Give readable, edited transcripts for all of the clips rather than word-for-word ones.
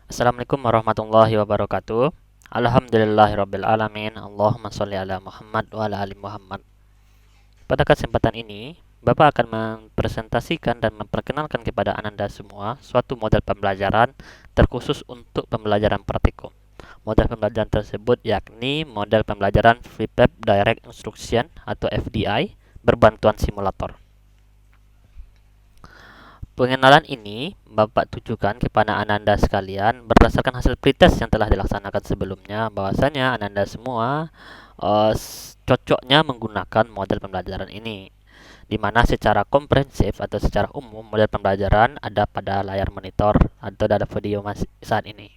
Assalamualaikum warahmatullahi wabarakatuh. Alhamdulillahirabbil alamin. Allahumma sholli ala Muhammad wa ala ali Muhammad. Pada kesempatan ini, Bapak akan mempresentasikan dan memperkenalkan kepada Ananda semua suatu model pembelajaran terkhusus untuk pembelajaran praktikum. Model pembelajaran tersebut yakni model pembelajaran Flipped Direct Instruction atau FDI berbantuan simulator. Pengenalan ini Bapak tujukan kepada Ananda sekalian berdasarkan hasil pretest yang telah dilaksanakan sebelumnya, bahwasanya Ananda semua cocoknya menggunakan model pembelajaran ini, di mana secara komprehensif atau secara umum model pembelajaran ada pada layar monitor atau ada video saat ini.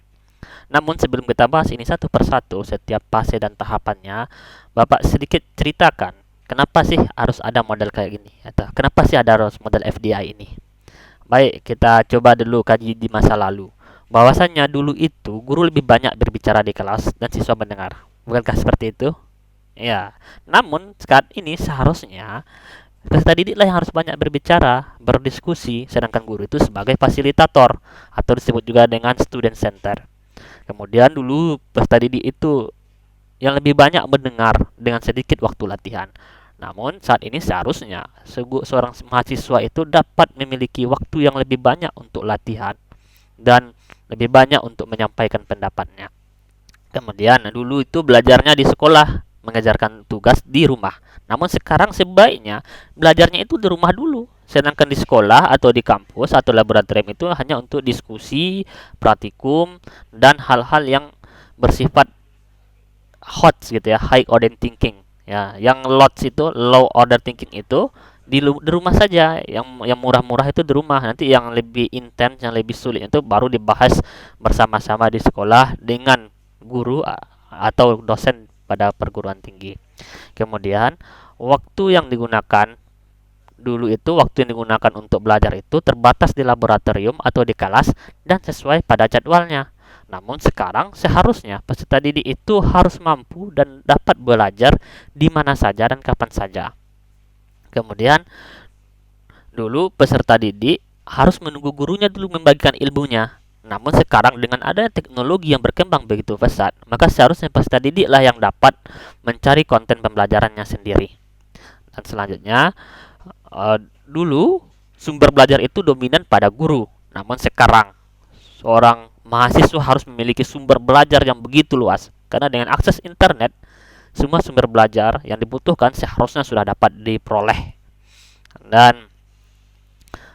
Namun sebelum kita bahas ini satu persatu setiap fase dan tahapannya, Bapak sedikit ceritakan kenapa sih harus ada model kayak gini, atau kenapa sih ada harus model FDI ini. Baik, kita coba dulu kaji di masa lalu. Bahwasannya dulu itu guru lebih banyak berbicara di kelas dan siswa mendengar. Bukankah seperti itu? Ya. Namun saat ini seharusnya peserta didik lah yang harus banyak berbicara, berdiskusi, sedangkan guru itu sebagai fasilitator atau disebut juga dengan student center. Kemudian dulu peserta didik itu yang lebih banyak mendengar dengan sedikit waktu latihan. Namun saat ini seharusnya seorang mahasiswa itu dapat memiliki waktu yang lebih banyak untuk latihan dan lebih banyak untuk menyampaikan pendapatnya. Kemudian dulu itu belajarnya di sekolah, mengajarkan tugas di rumah. Namun sekarang sebaiknya belajarnya itu di rumah dulu. Sedangkan di sekolah atau di kampus atau laboratorium itu hanya untuk diskusi, praktikum, dan hal-hal yang bersifat HOTS gitu ya, high order thinking ya. Yang LOTS itu low order thinking itu di rumah saja. Yang murah-murah itu di rumah. Nanti yang lebih intens, yang lebih sulit itu baru dibahas bersama-sama di sekolah dengan guru atau dosen pada perguruan tinggi. Kemudian waktu yang digunakan dulu itu waktu yang digunakan untuk belajar itu terbatas di laboratorium atau di kelas dan sesuai pada jadwalnya. Namun sekarang seharusnya peserta didik itu harus mampu dan dapat belajar di mana saja dan kapan saja. Kemudian dulu peserta didik harus menunggu gurunya dulu membagikan ilmunya. Namun sekarang dengan adanya teknologi yang berkembang begitu pesat, maka seharusnya peserta didiklah yang dapat mencari konten pembelajarannya sendiri. Dan selanjutnya, dulu sumber belajar itu dominan pada guru. Namun sekarang seorang mahasiswa harus memiliki sumber belajar yang begitu luas. Karena dengan akses internet, semua sumber belajar yang dibutuhkan seharusnya sudah dapat diperoleh. Dan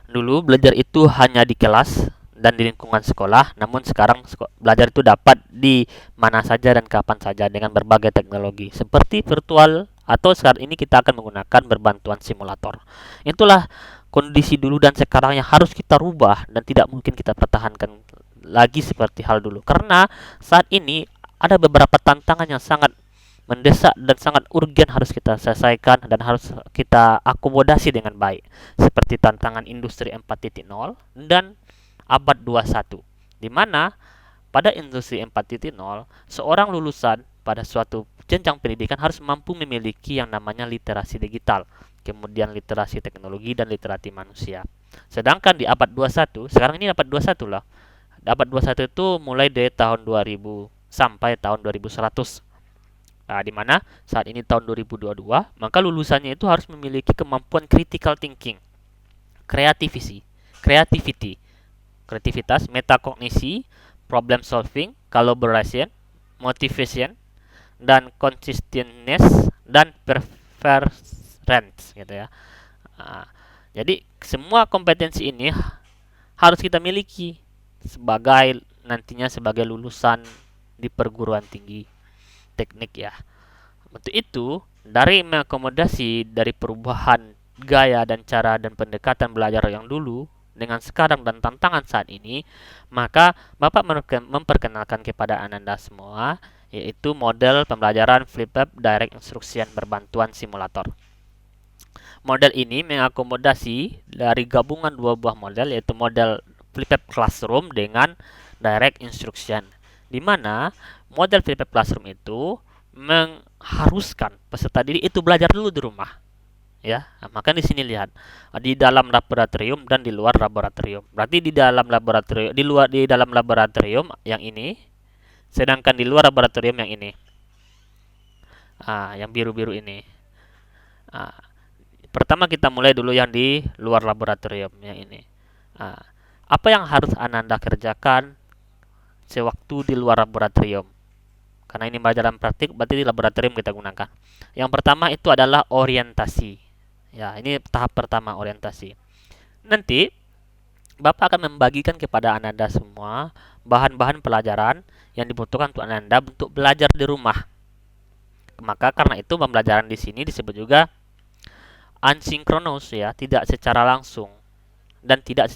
dulu belajar itu hanya di kelas dan di lingkungan sekolah, namun sekarang belajar itu dapat di mana saja dan kapan saja dengan berbagai teknologi seperti virtual atau saat ini kita akan menggunakan berbantuan simulator. Itulah kondisi dulu dan sekarang yang harus kita rubah dan tidak mungkin kita pertahankan lagi seperti hal dulu. Karena saat ini ada beberapa tantangan yang sangat mendesak dan sangat urgen harus kita selesaikan dan harus kita akomodasi dengan baik, seperti tantangan industri 4.0 dan abad 21, di mana pada industri 4.0 seorang lulusan pada suatu jenjang pendidikan harus mampu memiliki yang namanya literasi digital, kemudian literasi teknologi dan literasi manusia. Sedangkan di abad 21, sekarang ini abad 21 lah. Abad 21 itu mulai dari tahun 2000 sampai tahun 2100. Nah, di mana saat ini tahun 2022, maka lulusannya itu harus memiliki kemampuan critical thinking, creativity, creativity, kreativitas, metakognisi, problem solving, collaboration, motivation, dan consistentness dan perseverance gitu ya. Nah, jadi semua kompetensi ini harus kita miliki sebagai nantinya sebagai lulusan di perguruan tinggi teknik ya. Untuk itu, dari mengakomodasi dari perubahan gaya dan cara dan pendekatan belajar yang dulu dengan sekarang dan tantangan saat ini, maka Bapak memperkenalkan kepada Ananda semua yaitu model pembelajaran Flipped Direct Instruction berbantuan simulator. Model ini mengakomodasi dari gabungan dua buah model yaitu model Flipped Classroom dengan Direct Instruction, di mana model Flipped Classroom itu mengharuskan peserta didik itu belajar dulu di rumah. ya. Nah, maka di sini lihat di dalam laboratorium dan di luar laboratorium. Berarti di dalam laboratorium, di dalam laboratorium yang ini, sedangkan di luar laboratorium yang ini. Yang biru-biru ini. Ah, Pertama kita mulai dulu yang di luar laboratorium yang ini. Ah, Apa yang harus Ananda kerjakan sewaktu di luar laboratorium? Karena ini pelajaran praktik, berarti di laboratorium kita gunakan. Yang pertama itu adalah orientasi. Ya, ini tahap pertama, orientasi. Nanti Bapak akan membagikan kepada Ananda semua bahan-bahan pelajaran yang dibutuhkan untuk Ananda untuk belajar di rumah. Maka karena itu pembelajaran di sini disebut juga asinkronus, ya, tidak secara langsung dan tidak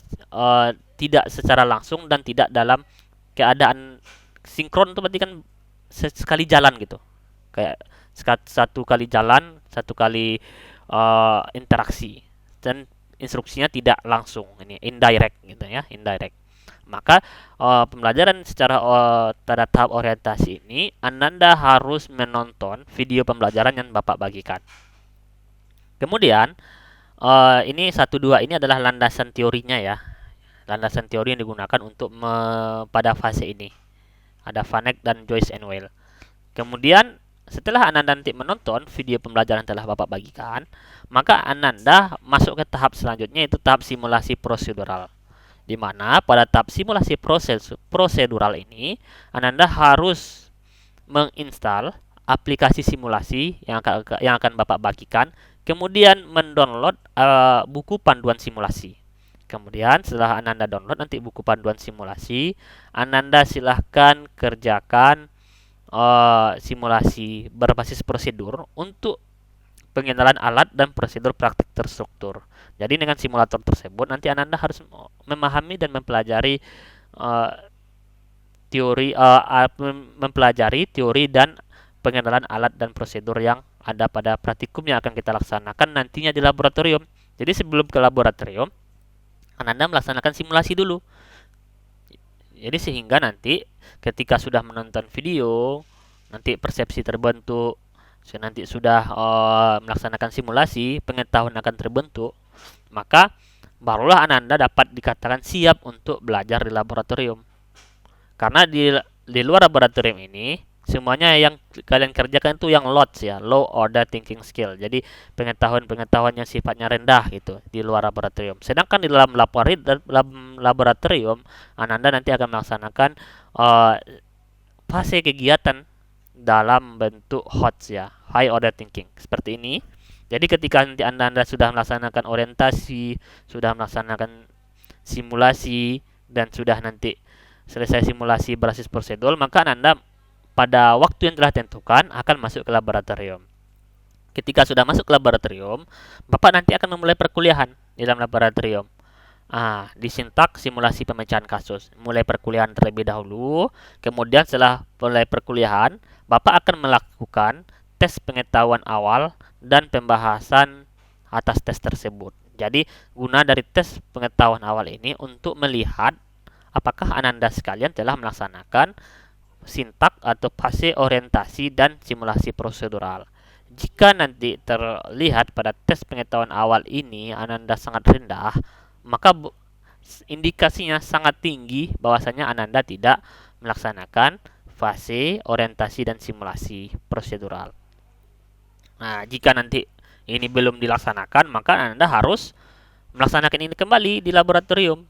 secara langsung dan tidak dalam keadaan sinkron. Itu berarti kan sekali jalan gitu, kayak satu kali jalan, satu kali interaksi, dan instruksinya tidak langsung, ini indirect gitu ya, indirect. Maka pembelajaran secara pada tahap orientasi ini Ananda harus menonton video pembelajaran yang Bapak bagikan. Kemudian ini satu dua ini adalah landasan teorinya, ya. Landasan teori yang digunakan untuk pada fase ini. Ada Vanek dan Joyce and Weil. Kemudian setelah Ananda nanti menonton video pembelajaran yang telah Bapak bagikan, maka Ananda masuk ke tahap selanjutnya, yaitu tahap simulasi prosedural. Di mana pada tahap simulasi prosedural ini Ananda harus menginstal aplikasi simulasi yang akan Bapak bagikan, kemudian mendownload buku panduan simulasi. Kemudian setelah Ananda download nanti buku panduan simulasi, Ananda silahkan kerjakan simulasi berbasis prosedur untuk pengenalan alat dan prosedur praktik terstruktur. Jadi dengan simulator tersebut nanti Ananda harus memahami dan mempelajari uh, mempelajari teori dan pengenalan alat dan prosedur yang ada pada praktikum yang akan kita laksanakan nantinya di laboratorium. Jadi sebelum ke laboratorium, Ananda melaksanakan simulasi dulu. Jadi sehingga nanti ketika sudah menonton video, nanti persepsi terbentuk, nanti sudah melaksanakan simulasi, pengetahuan akan terbentuk, maka barulah Ananda dapat dikatakan siap untuk belajar di laboratorium. Karena di luar laboratorium ini semuanya yang kalian kerjakan itu yang LOTS, ya, low order thinking skill. Jadi pengetahuan-pengetahuan yang sifatnya rendah gitu di luar laboratorium. Sedangkan di dalam laboratorium Ananda nanti akan melaksanakan fase kegiatan dalam bentuk HOTS, ya, high order thinking. Seperti ini. Jadi ketika nanti Anda sudah melaksanakan orientasi, sudah melaksanakan simulasi, dan sudah nanti selesai simulasi berbasis prosedur, maka Anda pada waktu yang telah ditentukan akan masuk ke laboratorium. Ketika sudah masuk ke laboratorium, Bapak nanti akan memulai perkuliahan di dalam laboratorium. Disintak simulasi pemecahan kasus. Mulai perkuliahan terlebih dahulu, kemudian setelah mulai perkuliahan, Bapak akan melakukan tes pengetahuan awal dan pembahasan atas tes tersebut. Jadi, guna dari tes pengetahuan awal ini untuk melihat apakah Ananda sekalian telah melaksanakan sintak atau fase orientasi dan simulasi prosedural. Jika nanti terlihat pada tes pengetahuan awal ini Ananda sangat rendah, maka indikasinya sangat tinggi bahwasanya Ananda tidak melaksanakan fase orientasi dan simulasi prosedural. Nah, jika nanti ini belum dilaksanakan, maka Anda harus melaksanakan ini kembali di laboratorium.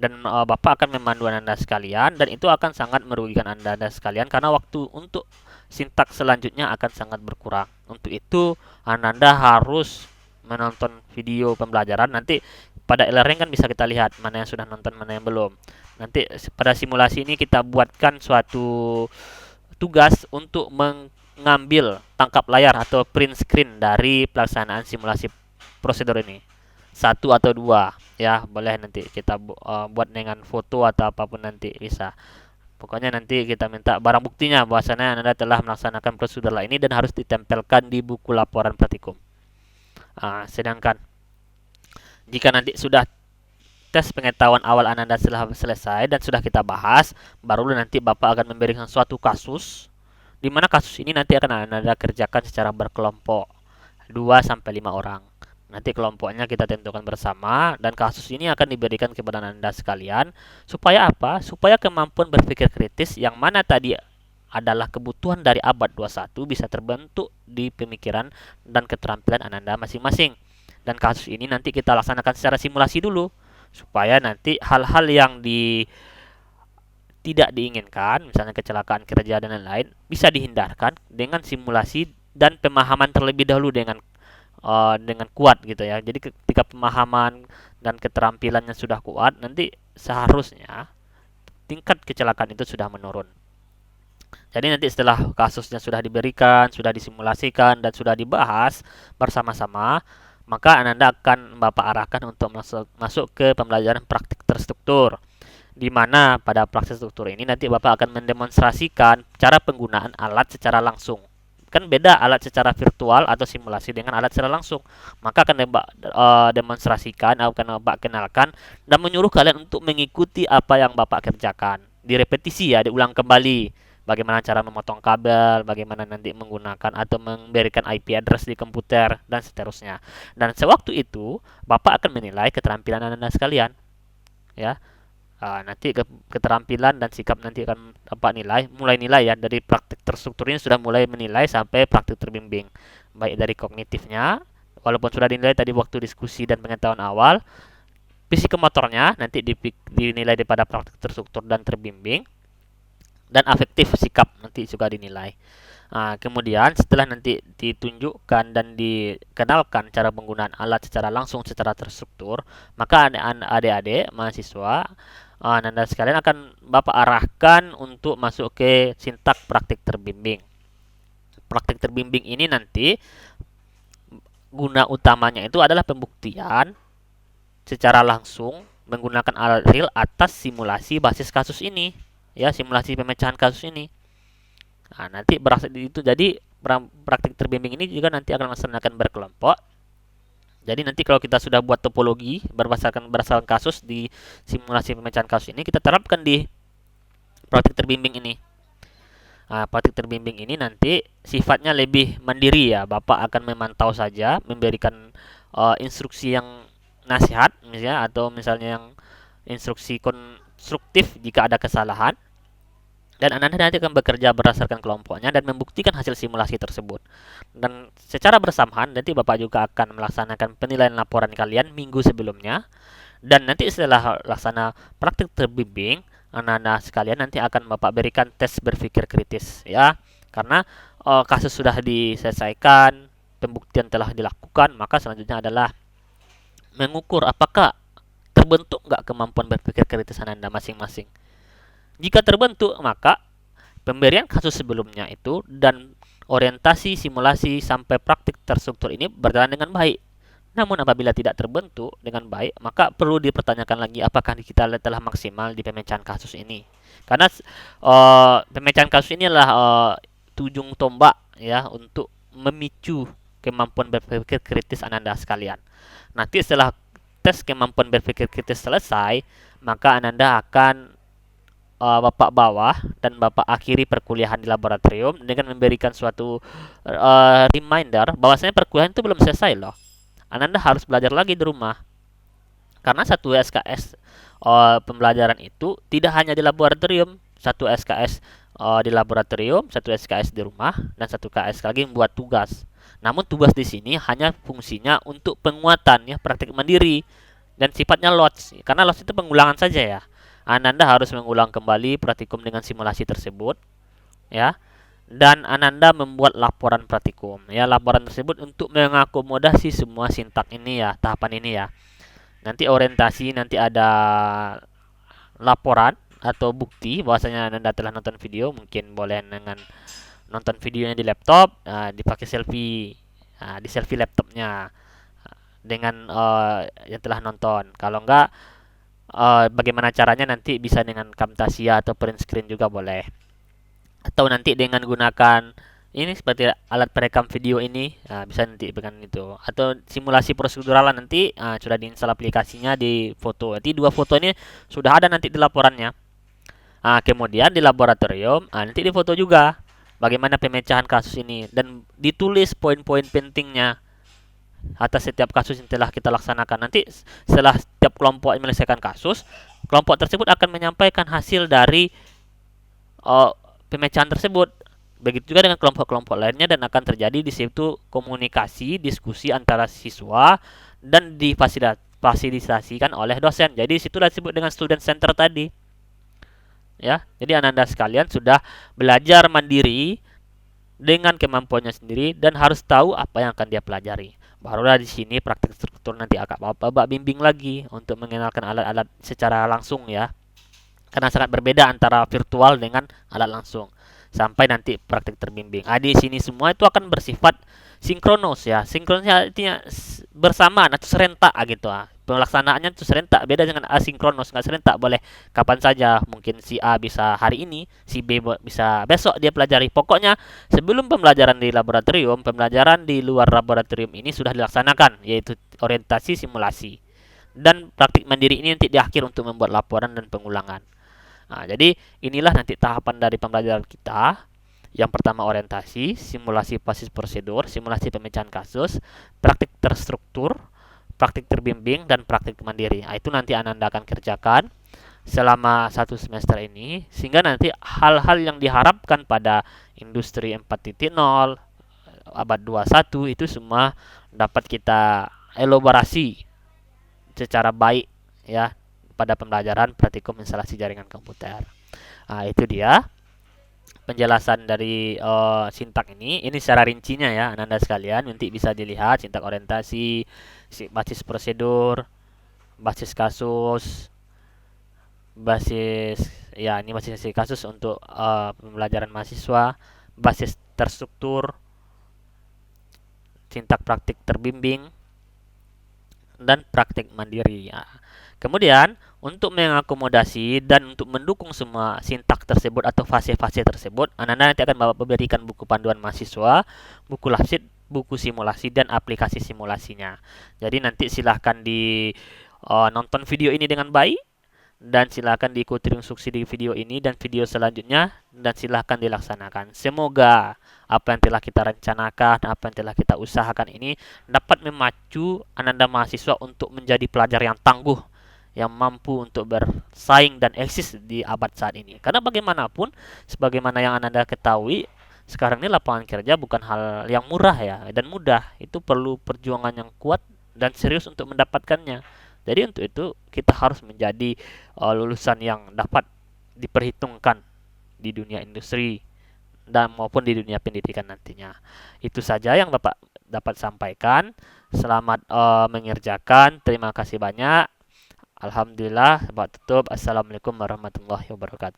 Dan Bapak akan memandu Anda sekalian, dan itu akan sangat merugikan Anda sekalian karena waktu untuk sintak selanjutnya akan sangat berkurang. Untuk itu Anda harus menonton video pembelajaran. Nanti pada e-learning kan bisa kita lihat mana yang sudah nonton, mana yang belum. Nanti pada simulasi ini kita buatkan suatu tugas untuk mengambil tangkap layar atau print screen dari pelaksanaan simulasi prosedur ini. Satu atau dua, ya, boleh nanti kita buat dengan foto atau apapun nanti bisa. Pokoknya nanti kita minta barang buktinya bahwasanya Anda telah melaksanakan prosedur ini dan harus ditempelkan di buku laporan praktikum. Sedangkan jika nanti sudah tes pengetahuan awal Anda telah selesai dan sudah kita bahas, baru nanti Bapak akan memberikan suatu kasus, di mana kasus ini nanti akan Anda kerjakan secara berkelompok 2 sampai 5 orang. Nanti kelompoknya kita tentukan bersama dan kasus ini akan diberikan kepada Anda sekalian supaya apa? Supaya kemampuan berpikir kritis yang mana tadi adalah kebutuhan dari abad 21 bisa terbentuk di pemikiran dan keterampilan Anda masing-masing. Dan kasus ini nanti kita laksanakan secara simulasi dulu supaya nanti hal-hal yang tidak diinginkan, misalnya kecelakaan kerja dan lain-lain, bisa dihindarkan dengan simulasi dan pemahaman terlebih dahulu dengan kuat gitu ya. Jadi ketika pemahaman dan keterampilannya sudah kuat, nanti seharusnya tingkat kecelakaan itu sudah menurun. Jadi nanti setelah kasusnya sudah diberikan, sudah disimulasikan dan sudah dibahas bersama-sama, maka Anda akan Bapak arahkan untuk masuk ke pembelajaran praktik terstruktur. Di mana pada praktik struktur ini nanti Bapak akan mendemonstrasikan cara penggunaan alat secara langsung. Kan beda alat secara virtual atau simulasi dengan alat secara langsung. Maka akan demonstrasikan, akan Bapak kenalkan dan menyuruh kalian untuk mengikuti apa yang Bapak kerjakan. Direpetisi ya, diulang kembali. Bagaimana cara memotong kabel, bagaimana nanti menggunakan atau memberikan IP address di komputer dan seterusnya. Dan sewaktu itu Bapak akan menilai keterampilan Anda sekalian. Ya, nanti keterampilan dan sikap nanti akan dapat mulai nilai ya dari praktik terstruktur ini sudah mulai menilai sampai praktik terbimbing, baik dari kognitifnya walaupun sudah dinilai tadi waktu diskusi dan pengetahuan awal, psikomotornya nanti dinilai daripada praktik terstruktur dan terbimbing, dan afektif sikap nanti juga dinilai. Kemudian setelah nanti ditunjukkan dan dikenalkan cara penggunaan alat secara langsung secara terstruktur, maka adik-adik mahasiswa Anda sekalian akan Bapak arahkan untuk masuk ke sintak praktik terbimbing. Praktik terbimbing ini nanti guna utamanya itu adalah pembuktian secara langsung menggunakan alat real atas simulasi basis kasus ini. Ya, simulasi pemecahan kasus ini. Nanti berasal itu, jadi praktik terbimbing ini juga nanti akan melaksanakan berkelompok. Jadi nanti kalau kita sudah buat topologi berdasarkan kasus di simulasi pemecahan kasus ini, kita terapkan di praktik terbimbing ini. Praktik terbimbing ini nanti sifatnya lebih mandiri ya. Bapak akan memantau saja, memberikan instruksi yang nasihat misalnya, atau misalnya yang instruksi konstruktif jika ada kesalahan. Dan Anda nanti akan bekerja berdasarkan kelompoknya dan membuktikan hasil simulasi tersebut. Dan secara bersamaan nanti Bapak juga akan melaksanakan penilaian laporan kalian minggu sebelumnya. Dan nanti setelah laksana praktik terbimbing, Anda sekalian nanti akan Bapak berikan tes berpikir kritis ya. Karena kasus sudah diselesaikan, pembuktian telah dilakukan, maka selanjutnya adalah mengukur apakah terbentuk nggak kemampuan berpikir kritis Anda masing-masing. Jika terbentuk, maka pemberian kasus sebelumnya itu dan orientasi simulasi sampai praktik terstruktur ini berjalan dengan baik. Namun apabila tidak terbentuk dengan baik, maka perlu dipertanyakan lagi apakah kita telah maksimal di pemecahan kasus ini. Karena pemecahan kasus ini adalah ujung tombak ya untuk memicu kemampuan berpikir kritis Anda sekalian. Nanti setelah tes kemampuan berpikir kritis selesai, maka Anda akan Bapak bawa dan Bapak akhiri perkuliahan di laboratorium dengan memberikan suatu reminder bahwasanya perkuliahan itu belum selesai loh. Anda harus belajar lagi di rumah. Karena satu SKS pembelajaran itu tidak hanya di laboratorium, satu SKS di laboratorium, satu SKS di rumah, dan satu KS lagi membuat tugas. Namun tugas di sini hanya fungsinya untuk penguatan ya, praktik mandiri dan sifatnya lots. Karena lots itu pengulangan saja ya. Ananda harus mengulang kembali praktikum dengan simulasi tersebut ya, dan Ananda membuat laporan praktikum ya. Laporan tersebut untuk mengakomodasi semua sintak ini ya, tahapan ini ya. Nanti orientasi, nanti ada laporan atau bukti bahwasanya Ananda telah nonton video. Mungkin boleh dengan nonton videonya di laptop, dipakai selfie di selfie laptopnya dengan yang telah nonton. Kalau enggak, bagaimana caranya nanti bisa dengan Camtasia atau print screen juga boleh, atau nanti dengan gunakan ini seperti alat perekam video ini, bisa nanti dengan itu, atau simulasi prosedural nanti sudah diinstal aplikasinya di foto. Nanti dua foto ini sudah ada nanti di laporannya. Kemudian di laboratorium nanti di foto juga bagaimana pemecahan kasus ini dan ditulis poin-poin pentingnya atas setiap kasus yang telah kita laksanakan. Nanti setelah setiap kelompok menyelesaikan kasus, kelompok tersebut akan menyampaikan hasil dari uh, pemecahan tersebut. Begitu juga dengan kelompok-kelompok lainnya, dan akan terjadi di situ komunikasi, diskusi antara siswa dan difasilitasikan oleh dosen. Jadi situlah disebut dengan student center tadi. Ya, jadi Ananda sekalian sudah belajar mandiri dengan kemampuannya sendiri dan harus tahu apa yang akan dia pelajari. Barulah di sini praktik struktur nanti akan Bapak bimbing lagi untuk mengenalkan alat-alat secara langsung ya. Karena sangat berbeda antara virtual dengan alat langsung. Sampai nanti praktik terbimbing. Di sini semua itu akan bersifat sinkronos ya. Sinkronosnya artinya bersamaan atau serentak gitu. Pelaksanaannya itu serentak, beda dengan asinkronos, nggak serentak, boleh kapan saja. Mungkin si A bisa hari ini, si B bisa besok dia pelajari. Pokoknya sebelum pembelajaran di laboratorium, pembelajaran di luar laboratorium ini sudah dilaksanakan, yaitu orientasi, simulasi, dan praktik mandiri ini nanti di akhir untuk membuat laporan dan pengulangan. Nah, jadi inilah nanti tahapan dari pembelajaran kita. Yang pertama orientasi, simulasi basis prosedur, simulasi pemecahan kasus, praktik terstruktur, praktik terbimbing, dan praktik mandiri. Nah, itu nanti Ananda akan kerjakan selama 1 semester ini, sehingga nanti hal-hal yang diharapkan pada industri 4.0, abad 21 itu semua dapat kita elaborasi secara baik ya pada pembelajaran praktikum instalasi jaringan komputer. Nah, itu dia penjelasan dari sintak ini. Ini secara rincinya ya, Ananda sekalian. Nanti bisa dilihat sintak orientasi, basis prosedur, basis kasus, basis ya ini basis kasus untuk pembelajaran mahasiswa, basis terstruktur, sintak praktik terbimbing, dan praktik mandiri ya. Kemudian untuk mengakomodasi dan untuk mendukung semua sintak tersebut atau fase-fase tersebut, Ananda nanti akan memberikan buku panduan mahasiswa, buku lapsit, buku simulasi, dan aplikasi simulasinya. Jadi nanti silahkan di nonton video ini dengan baik, dan silahkan diikuti instruksi di video ini dan video selanjutnya, dan silahkan dilaksanakan. Semoga apa yang telah kita rencanakan, apa yang telah kita usahakan ini dapat memacu Ananda mahasiswa untuk menjadi pelajar yang tangguh, yang mampu untuk bersaing dan eksis di abad saat ini. Karena bagaimanapun, sebagaimana yang Ananda ketahui, sekarang ini lapangan kerja bukan hal yang murah ya dan mudah. Itu perlu perjuangan yang kuat dan serius untuk mendapatkannya. Jadi untuk itu kita harus menjadi lulusan yang dapat diperhitungkan di dunia industri dan maupun di dunia pendidikan nantinya. Itu saja yang Bapak dapat sampaikan. Selamat mengerjakan. Terima kasih banyak. Alhamdulillah. Bapak tutup. Assalamualaikum warahmatullahi wabarakatuh.